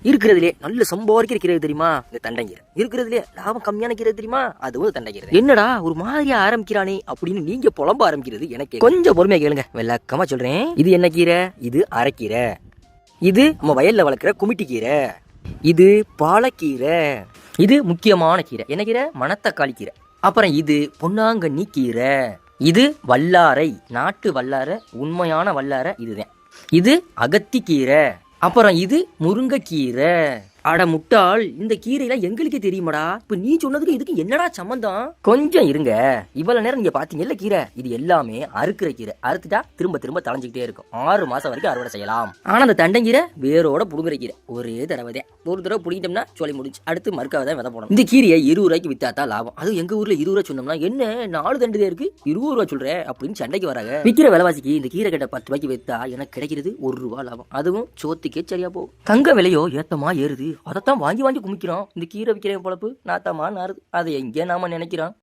இருக்கிறதுலே நல்ல சம்பாதிக்கிற கீரை தெரியுமா இந்த தண்டைங்கீரை. இருக்கிறதுலே லாபம் கம்மியான கீரை தெரியுமா அதுவும் தண்டைங்கீரை. என்னடா ஒரு மாதிரியா ஆரம்பிக்கிறானே அப்படின்னு நீங்க புலம்ப ஆரம்பிக்கிறது எனக்கு கொஞ்சம் பொறுமையா கேளுங்க, விளக்கமா சொல்றேன். இது என்ன கீரை? இது அரைக்கீரை. இது நம்ம வயல்ல வளர்க்குற குமிட்டி கீரை. இது பாலக்கீரை. இது முக்கியமான கீரை. என்ன கீரை? மணத்தக்காளி கீரை. அப்புறம் இது பொன்னாங்கண்ணி கீரை. இது வல்லாரை, நாட்டு வல்லாரை, உண்மையான வல்லாரை இதுதான். இது அகத்தி கீரை. அப்புறம் இது முருங்கைக்கீரை. அட முட்டாள், இந்த கீரைலாம் எங்களுக்கே தெரியுமாடா. இப்ப நீ சொன்னதுக்கு இதுக்கு என்னடா சம்பந்தம்? கொஞ்சம் இருங்க, இவ்வளவு நேரம் நீங்க பாத்தீங்கல்ல கீரை, இது எல்லாமே அறுக்கிற கீரை. அறுத்துட்டா திரும்ப திரும்ப தளைஞ்சுக்கிட்டே இருக்கும். 6 மாசம் வரைக்கும் அறுவடை செய்யலாம். ஆனா அந்த தண்டங்கீரை வேரோட புடுங்குற கீரை. ஒரே தடவை ஒரு தடவை புடிங்கிட்டோம்னா சொல்லி முடிச்சு, அடுத்து மறுக்காவ தான் விதை போடணும். இந்த கீரையை 20 ரூபாய்க்கு வித்தாதான் லாபம். அது எங்க ஊர்ல 20 ரூபாய் சொன்னோம்னா என்ன 4 தண்டுதே இருக்கு 20 ரூபாய் சொல்ற அப்படின்னு சண்டைக்கு வராங்க. விற்கிற விலைவாசிக்கு இந்த கீரை கிட்ட 10 ரூபாய்க்கு வித்தா எனக்கு கிடைக்கிறது 1 ரூபாய் லாபம். அதுவும் சோத்துக்கே சரியா போகும். தங்க விலையோ ஏத்தமா ஏறுது, அதைத்தான் வாங்கி வாங்கி குமிக்கிறோம். இந்த கீரை விற்கிறேன் பொழப்பு நாத்தமா நாறுது. அதை எங்கே நாம நினைக்கிறோம்.